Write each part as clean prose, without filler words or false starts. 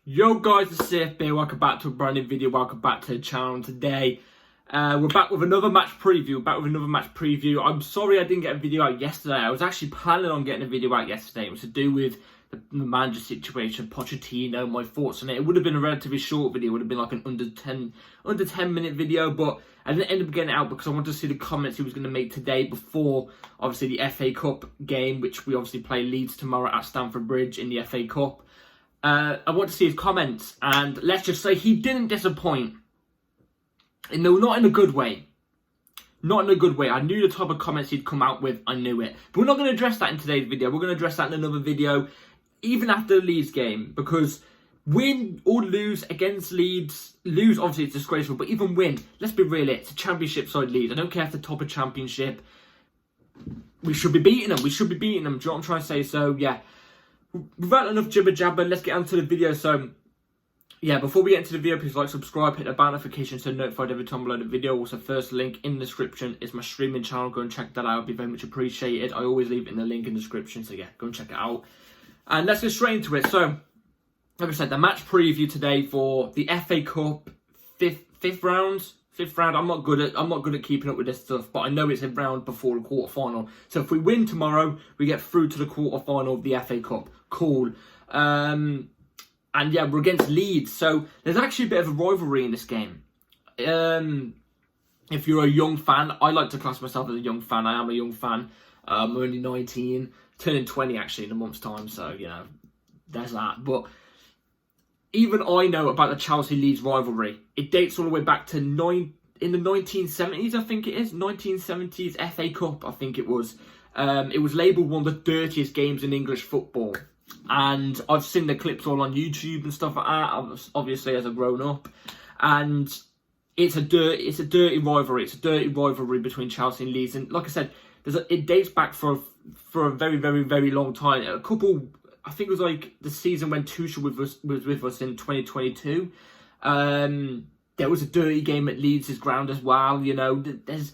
Yo guys, it's Safe here. Welcome back to a brand new video. Welcome back to the channel. Today we're back with another match preview. I'm sorry I didn't get a video out yesterday. I was actually planning on getting a video out yesterday. It was to do with the manager situation, Pochettino, my thoughts on it. It would have been a relatively short video. It would have been like an under 10 minute video, but I didn't end up getting it out because I wanted to see the comments he was going to make today before obviously the FA Cup game, which we obviously play Leeds tomorrow at Stamford Bridge in the FA Cup. I want to see his comments, and let's just say he didn't disappoint. Not in a good way. Not in a good way. I knew the type of comments he'd come out with. I knew it. But we're not going to address that in today's video. We're going to address that in another video, even after the Leeds game. Because win or lose against Leeds, lose obviously it's disgraceful, but even win, let's be real, it's a championship side Leeds. I don't care if they top a championship. We should be beating them. Do you know what I'm trying to say? So, yeah. Without enough jibber jabber, let's get onto the video. So, yeah, before we get into the video, please like, subscribe, hit the bell notification so you're notified every time I load a video. Also, first link in the description is my streaming channel. Go and check that out. It'd be very much appreciated. I always leave it in the link in the description. So, yeah, go and check it out. And let's get straight into it. So, like I said, the match preview today for the FA Cup fifth round. I'm not good at keeping up with this stuff, but I know it's a round before the quarterfinal. So if we win tomorrow, we get through to the quarterfinal of the FA Cup. Cool. And yeah, we're against Leeds, so there's actually a bit of a rivalry in this game. If you're a young fan, I like to class myself as a young fan. I am a young fan. I'm only 19, turning 20 actually in a month's time. So you know, there's that. But even I know about the Chelsea-Leeds rivalry. It dates all the way back to in the 1970s, I think it is. 1970s FA Cup, I think it was. It was labelled one of the dirtiest games in English football. And I've seen the clips all on YouTube and stuff like that, obviously, as I've grown up. And it's a dirty rivalry. It's a dirty rivalry between Chelsea and Leeds. And like I said, it dates back for a very, very, very long time. I think it was like the season when Tuchel was with us in 2022. There was a dirty game at Leeds' ground as well. You know, there's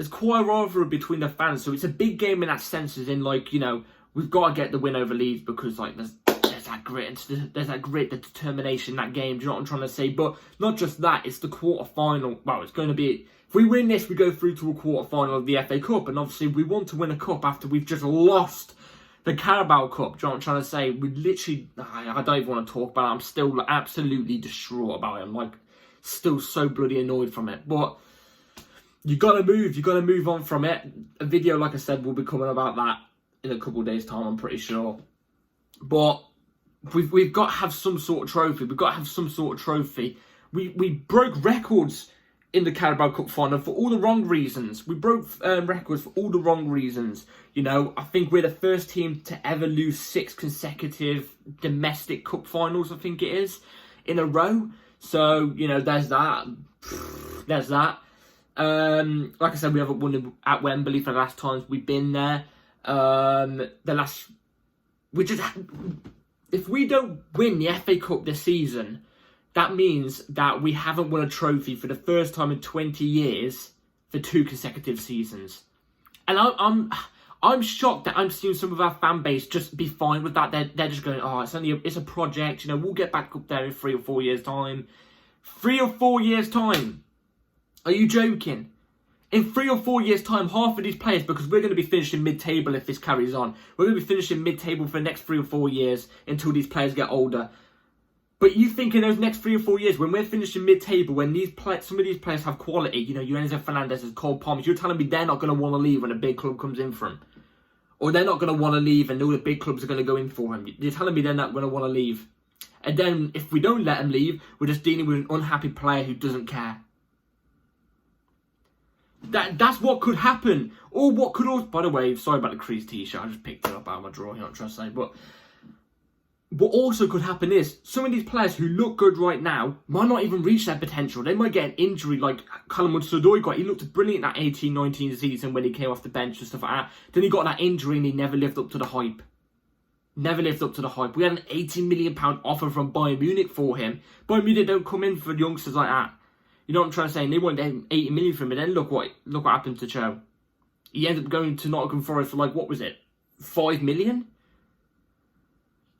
quite a rivalry between the fans. So it's a big game in that sense, as in, like, you know, we've got to get the win over Leeds because, like, there's that grit, the determination in that game. Do you know what I'm trying to say? But not just that, it's the quarterfinal. Well, it's going to be, if we win this, we go through to a quarterfinal of the FA Cup, and obviously we want to win a cup after we've just lost the Carabao Cup. Do you know what I'm trying to say? We literally, I don't even want to talk about it. I'm still absolutely distraught about it. I'm like, still so bloody annoyed from it. But you got to move on from it. A video, like I said, will be coming about that in a couple of days' time, I'm pretty sure. But we've got to have some sort of trophy. We broke records in the Carabao Cup final for all the wrong reasons. We broke records for all the wrong reasons. You know, I think we're the first team to ever lose 6 consecutive domestic cup finals, I think it is, in a row. So, you know, there's that. Like I said, we haven't won at Wembley for the last times we've been there. If we don't win the FA Cup this season, that means that we haven't won a trophy for the first time in 20 years for 2 consecutive seasons. And I'm shocked that I'm seeing some of our fan base just be fine with that. They're just going, oh, it's a project. You know, we'll get back up there in 3 or 4 years' time. 3 or 4 years' time? Are you joking? In 3 or 4 years' time, half of these players, because we're going to be finishing mid-table if this carries on. We're going to be finishing mid-table for the next 3 or 4 years until these players get older. But you think in those next 3 or 4 years, when we're finishing mid-table, when some of these players have quality, you know, Enzo Fernandez, Cole Palmer, you're telling me they're not going to want to leave when a big club comes in for him? Or they're not going to want to leave and all the big clubs are going to go in for him? You're telling me they're not going to want to leave? And then, if we don't let him leave, we're just dealing with an unhappy player who doesn't care. That's what could happen. Or what could also... By the way, sorry about the creased t-shirt. I just picked it up out of my drawer. You know what I'm trying to say. But what also could happen is some of these players who look good right now might not even reach their potential. They might get an injury like Callum Hudson-Odoi got. He looked brilliant that 18-19 season when he came off the bench and stuff like that. Then he got that injury and he never lived up to the hype. We had an £80 million offer from Bayern Munich for him. Bayern Munich don't come in for youngsters like that. You know what I'm trying to say? And they want 80 million from him. And then look what happened to Cho. He ended up going to Nottingham Forest for, like, what was it? 5 million?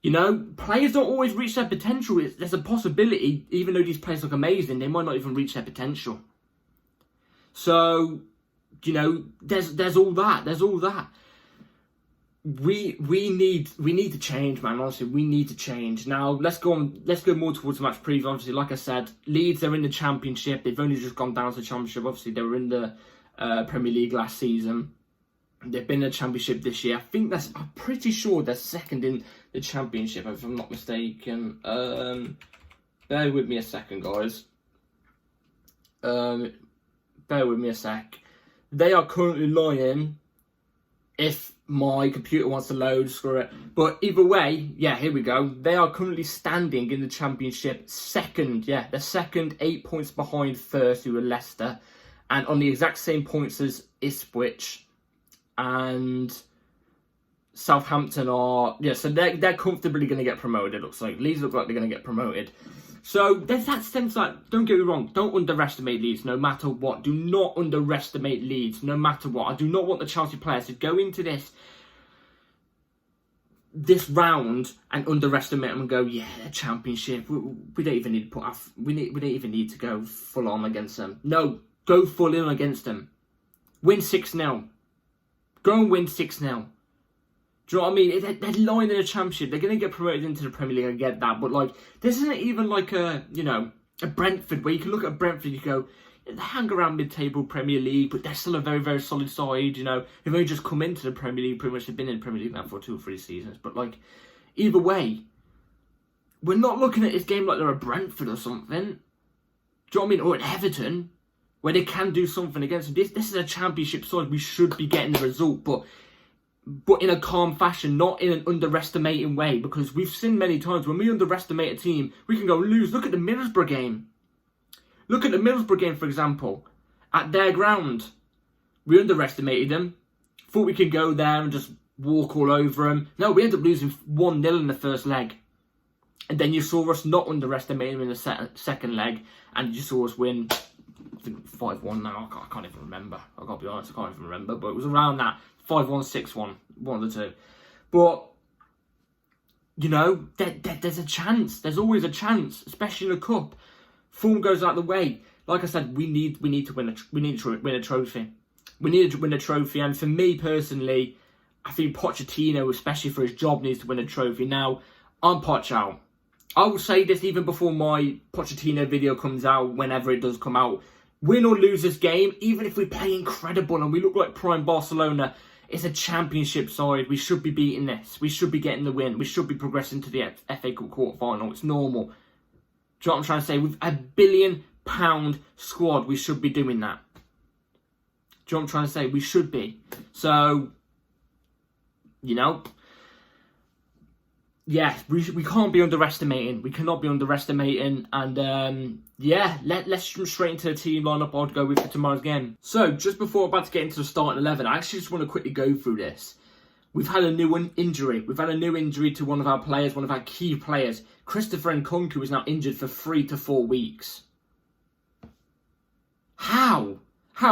You know, players don't always reach their potential. There's a possibility, even though these players look amazing, they might not even reach their potential. So, you know, there's all that. There's all that. We need to change, man. Honestly, we need to change. Now, let's go more towards the match preview. Obviously, like I said, Leeds, they're in the Championship. They've only just gone down to the Championship. Obviously, they were in the Premier League last season. They've been in the Championship this year. I'm pretty sure they're second in the Championship, if I'm not mistaken. Bear with me a second, guys. Bear with me a sec. They are currently lying. If my computer wants to load, screw it. But either way, yeah, here we go. They are currently standing in the Championship second. Yeah, they're second, 8 points behind first, who are Leicester. And on the exact same points as Ipswich. And Southampton are, yeah, so they're comfortably going to get promoted, it looks like. Leeds look like they're going to get promoted. So there's that sense that, don't get me wrong, don't underestimate Leeds no matter what. Do not underestimate Leeds no matter what. I do not want the Chelsea players to go into this round and underestimate them and go, yeah, they're Championship. We don't even need to we don't even need to go full on against them. No, go full in against them. Win 6-0. Go and win 6-0. Do you know what I mean? They're lying in the Championship. They're going to get promoted into the Premier League. I get that. But, like, this isn't even like a Brentford where you can look at Brentford and you go, they hang around mid-table Premier League, but they're still a very, very solid side, you know. They've only just come into the Premier League. Pretty much they've been in the Premier League now for 2 or 3 seasons. But, like, either way, we're not looking at this game like they're a Brentford or something. Do you know what I mean? Or an Everton, where they can do something against them. This is a Championship side. We should be getting the result, but in a calm fashion, not in an underestimating way, because we've seen many times when we underestimate a team, we can go lose. Look at the Middlesbrough game. Look at the Middlesbrough game, for example. At their ground, we underestimated them. Thought we could go there and just walk all over them. No, we ended up losing 1-0 in the first leg. And then you saw us not underestimate them in the second leg, and you saw us win, I think 5-1 now. I can't even remember. I've got to be honest, I can't even remember. But it was around that. 5-1, 6-1. One of the two. But, you know, there's a chance. There's always a chance, especially in a cup. Form goes out the way. Like I said, we need to win a trophy. We need to win a trophy. And for me personally, I think Pochettino, especially for his job, needs to win a trophy. Now, I'm Poch out. I will say this even before my Pochettino video comes out, whenever it does come out. Win or lose this game, even if we play incredible and we look like prime Barcelona, it's a Championship side. We should be beating this. We should be getting the win. We should be progressing to the FA Cup quarter-final. It's normal. Do you know what I'm trying to say? With £1 billion squad, we should be doing that. Do you know what I'm trying to say? We should be. So, you know, yeah, we can't be underestimating. We cannot be underestimating. And, yeah, let's jump straight into the team lineup I'd go with for tomorrow's game. So, just before we're about to get into the starting 11, I actually just want to quickly go through this. We've had a new injury. We've had a new injury to one of our players, one of our key players. Christopher Nkunku is now injured for 3 to 4 weeks. How?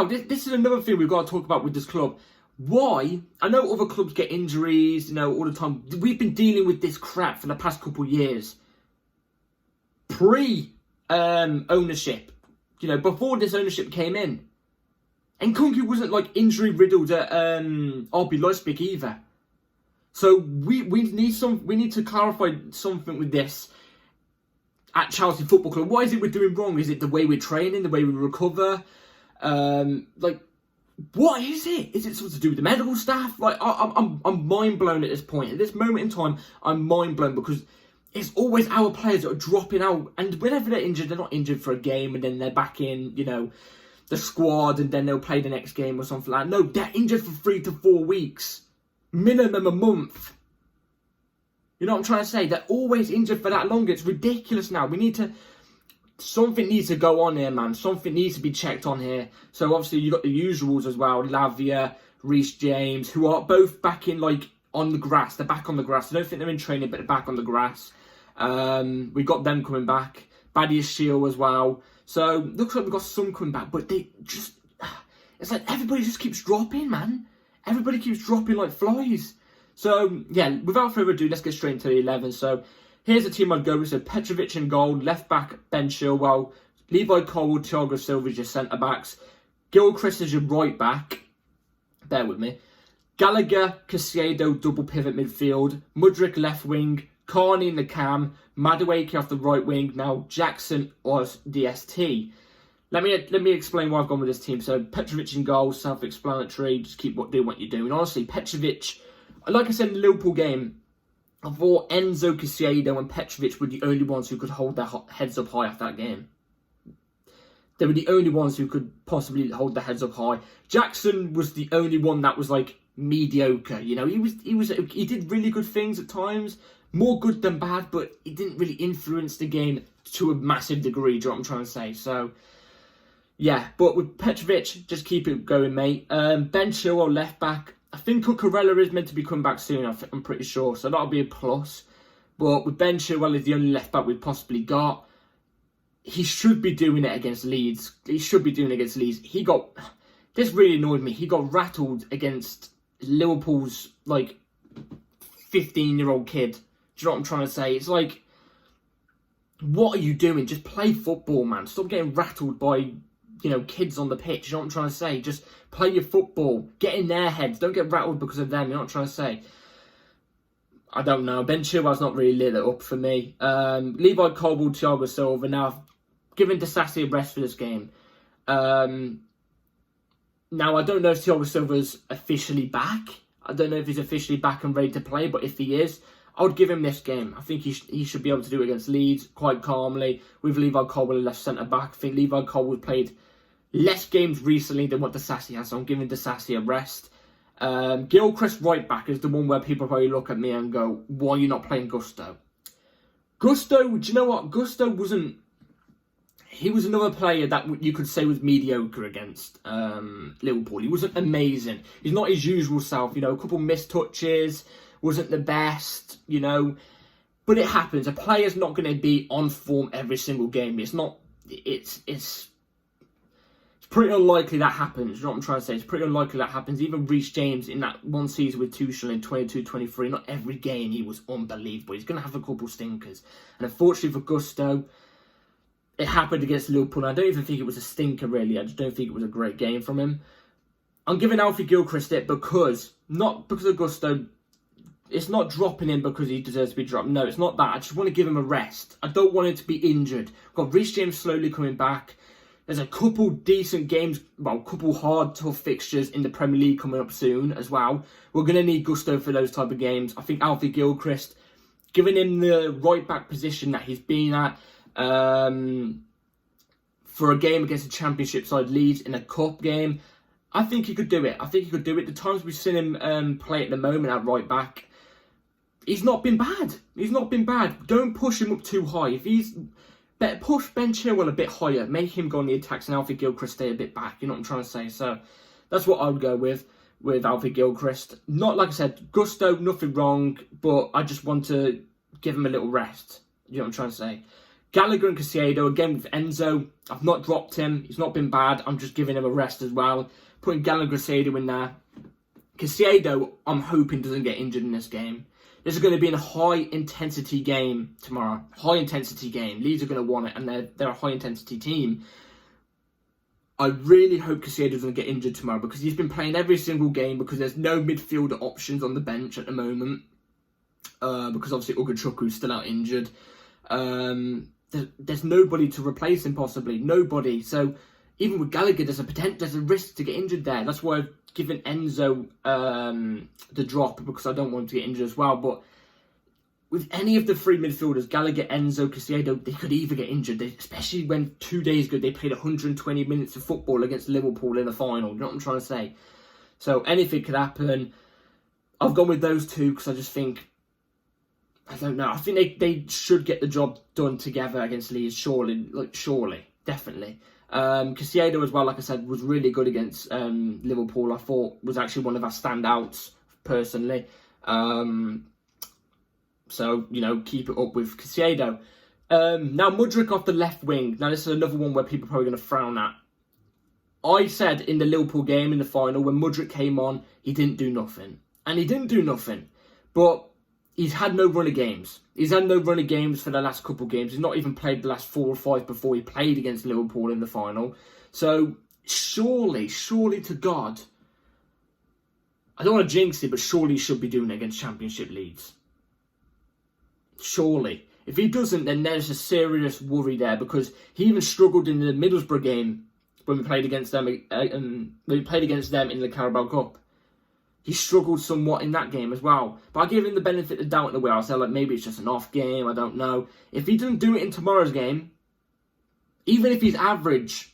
This is another thing we've got to talk about with this club. Why? I know other clubs get injuries, you know, all the time. We've been dealing with this crap for the past couple of years. Ownership. You know, before this ownership came in. And Nkunku wasn't like injury riddled at RB Leipzig either. So we need to clarify something with this at Chelsea Football Club. What is it we're doing wrong? Is it the way we're training, the way we recover? What is it? Is it something to do with the medical staff? Like, I'm mind blown at this point. At this moment in time, I'm mind blown because it's always our players that are dropping out. And whenever they're injured, they're not injured for a game and then they're back in, you know, the squad and then they'll play the next game or something like that. No, they're injured for 3 to 4 weeks. Minimum a month. You know what I'm trying to say? They're always injured for that long. It's ridiculous now. Something needs to go on here, man. Something needs to be checked on here. So obviously you've got the usuals as well. Lavia, Reece James, who are both back in, like, on the grass. They're back on the grass. I don't think they're in training, but they're back on the grass. We got them coming back. Badiashile as well. So looks like we've got some coming back, but they just... It's like everybody just keeps dropping, man. Everybody keeps dropping like flies. So, yeah, without further ado, let's get straight into the 11. So, here's the team I'd go with. So, Petrovic in goal, left-back Ben Chilwell, Levi Colwill, Thiago Silva as your centre-backs, Gilchrist as your right-back, bear with me, Gallagher, Caicedo, double pivot midfield, Mudryk left wing, Carney in the cam, Madueke off the right wing, now Jackson was DST. Let me explain why I've gone with this team. So, Petrovic in goal, self-explanatory, just keep doing what you're doing. Honestly, Petrovic, like I said in the Liverpool game, I thought Enzo, Caicedo and Petrovic were the only ones who could hold their heads up high after that game. They were the only ones who could possibly hold their heads up high. Jackson was the only one that was like mediocre. You know, he did really good things at times, more good than bad, but he didn't really influence the game to a massive degree. Do you know what I'm trying to say? So, yeah, but with Petrovic, just keep it going, mate. Ben Chilwell, left back. I think Cucurella is meant to be coming back soon, I'm pretty sure, so that'll be a plus. But with Ben Chilwell is the only left back we've possibly got. He should be doing it against Leeds. This really annoyed me. He got rattled against Liverpool's, 15-year-old kid. Do you know what I'm trying to say? It's like, what are you doing? Just play football, man. Stop getting rattled by, kids on the pitch. You know what I'm trying to say? Just play your football. Get in their heads. Don't get rattled because of them. You know what I'm trying to say? I don't know. Ben Chilwell's not really lit it up for me. Levi Colwill, Thiago Silva. Now, I've given Disasi a rest for this game. Now, I don't know if Thiago Silva's officially back. I don't know if he's officially back and ready to play, but if he is, I would give him this game. I think he should be able to do it against Leeds quite calmly with Levi Colwill left centre-back. I think Levi Colwill played less games recently than what Disasi has, so I'm giving Disasi a rest. Gilchrist right-back is the one where people probably look at me and go, why are you not playing Gusto? Gusto, do you know what? Gusto wasn't... He was another player that you could say was mediocre against Liverpool. He wasn't amazing. He's not his usual self. A couple missed touches, wasn't the best, But it happens. A player's not going to be on form every single game. It's pretty unlikely that happens. You know what I'm trying to say? It's pretty unlikely that happens. Even Reece James in that one season with Tuchel in 22-23, not every game he was unbelievable. He's going to have a couple stinkers. And unfortunately for Gusto, it happened against Liverpool. I don't even think it was a stinker, really. I just don't think it was a great game from him. I'm giving Alfie Gilchrist it not because of Gusto. It's not dropping him because he deserves to be dropped. No, it's not that. I just want to give him a rest. I don't want him to be injured. We've got Reece James slowly coming back. There's a couple decent games, a couple hard, tough fixtures in the Premier League coming up soon as well. We're going to need Gusto for those type of games. I think Alfie Gilchrist, giving him the right-back position that he's been at, for a game against a Championship side Leeds in a cup game, I think he could do it. The times we've seen him play at the moment at right back, he's not been bad. Don't push him up too high. If he's better, push Ben Chilwell a bit higher, make him go on the attacks, and Alfie Gilchrist stay a bit back. You know what I'm trying to say? So that's what I would go with Alfie Gilchrist. Not, like I said, Gusto, nothing wrong, but I just want to give him a little rest. You know what I'm trying to say? Gallagher and Caicedo, again with Enzo, I've not dropped him. He's not been bad. I'm just giving him a rest as well. Putting Gallagher and Caicedo in there. Caicedo, I'm hoping doesn't get injured in this game. This is going to be a high-intensity game tomorrow. High-intensity game. Leeds are going to want it, and they're a high-intensity team. I really hope Caicedo doesn't get injured tomorrow because he's been playing every single game because there's no midfielder options on the bench at the moment. Because obviously Ugochukwu's still out injured. There's nobody to replace him, possibly. Nobody. So even with Gallagher, there's a risk to get injured there. That's why I've given Enzo the drop, because I don't want him to get injured as well. But with any of the three midfielders, Gallagher, Enzo, Caicedo, they could either get injured, especially when 2 days ago they played 120 minutes of football against Liverpool in the final. You know what I'm trying to say? So anything could happen. I've gone with those two because I just think, I don't know. I think they should get the job done together against Leeds, surely, definitely. Caicedo as well, like I said, was really good against Liverpool. I thought was actually one of our standouts, personally. So, keep it up with Caicedo. Now, Mudryk off the left wing. Now, this is another one where people are probably going to frown at. I said in the Liverpool game in the final, when Mudryk came on, he didn't do nothing. And he didn't do nothing. But he's had no run of games. He's had no run of games for the last couple of games. He's not even played the last 4 or 5 before he played against Liverpool in the final. So surely to God, I don't want to jinx it, but surely he should be doing it against Championship Leeds. Surely. If he doesn't, then there's a serious worry there, because he even struggled in the Middlesbrough game when we played against them. When we played against them in the Carabao Cup, he struggled somewhat in that game as well. But I give him the benefit of the doubt in the way. I say, like, maybe it's just an off game. I don't know. If he doesn't do it in tomorrow's game, even if he's average,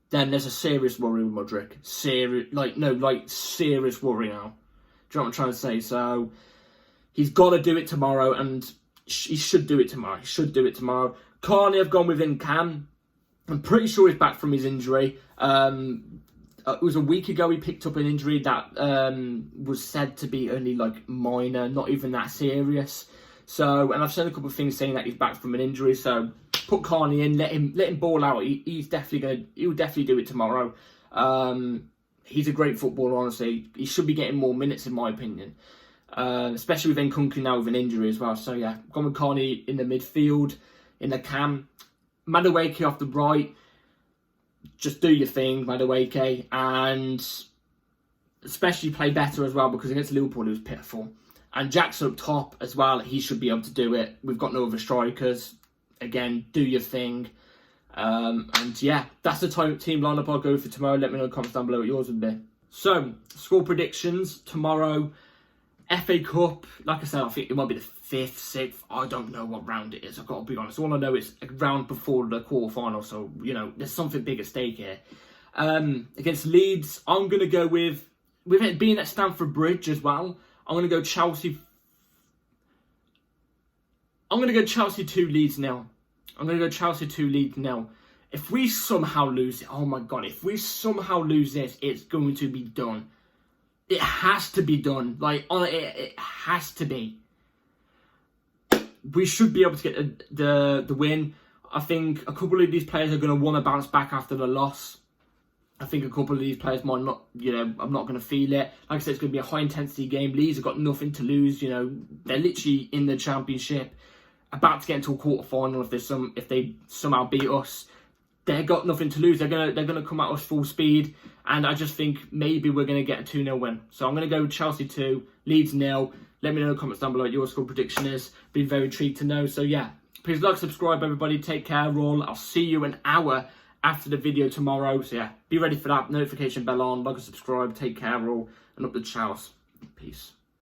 then there's a serious worry with Mudryk. Serious worry now. Do you know what I'm trying to say? So he's got to do it tomorrow, and he should do it tomorrow. Carney, I've gone with Cam. I'm pretty sure he's back from his injury. It was a week ago he picked up an injury that was said to be only like minor, not even that serious. So, and I've seen a couple of things saying that he's back from an injury. So put Carney in, let him ball out. He'll definitely do it tomorrow. He's a great footballer, honestly. He should be getting more minutes, in my opinion. Especially with Nkunku now with an injury as well. So yeah, gone with Carney in the midfield, in the cam. Madueke off the right. Just do your thing, Madueke, and especially play better as well, because against Liverpool it was pitiful. And Jack's up top as well. He should be able to do it. We've got no other strikers. Again, do your thing. And yeah, that's the team lineup I'll go for tomorrow. Let me know in the comments down below what yours would be. So, score predictions tomorrow. FA Cup, like I said, I think it might be the 5th, 6th. I don't know what round it is, I've got to be honest. All I know is a round before the quarter-final, so, you know, there's something big at stake here. Against Leeds, I'm going to go with it being at Stamford Bridge as well, I'm going to go Chelsea. I'm going to go Chelsea 2, Leeds 0. I'm going to go Chelsea 2, Leeds 0. If we somehow lose it, oh my God, if we somehow lose this, it's going to be done. It has to be done. Like, it has to be. We should be able to get the win. I think a couple of these players are going to want to bounce back after the loss. I think a couple of these players might not, you know, I'm not going to feel it. Like I said, it's going to be a high-intensity game. Leeds have got nothing to lose, you know. They're literally in the Championship, about to get into a quarter-final. If they somehow beat us, they've got nothing to lose. They're gonna come at us full speed, and I just think maybe we're gonna get a 2-0 win. So I'm gonna go with Chelsea 2, Leeds 0. Let me know in the comments down below what your score prediction is. Be very intrigued to know. So yeah, please like, subscribe, everybody. Take care, all. I'll see you an hour after the video tomorrow. So yeah, be ready for that. Notification bell on. Like and subscribe. Take care, all, and up the chows. Peace.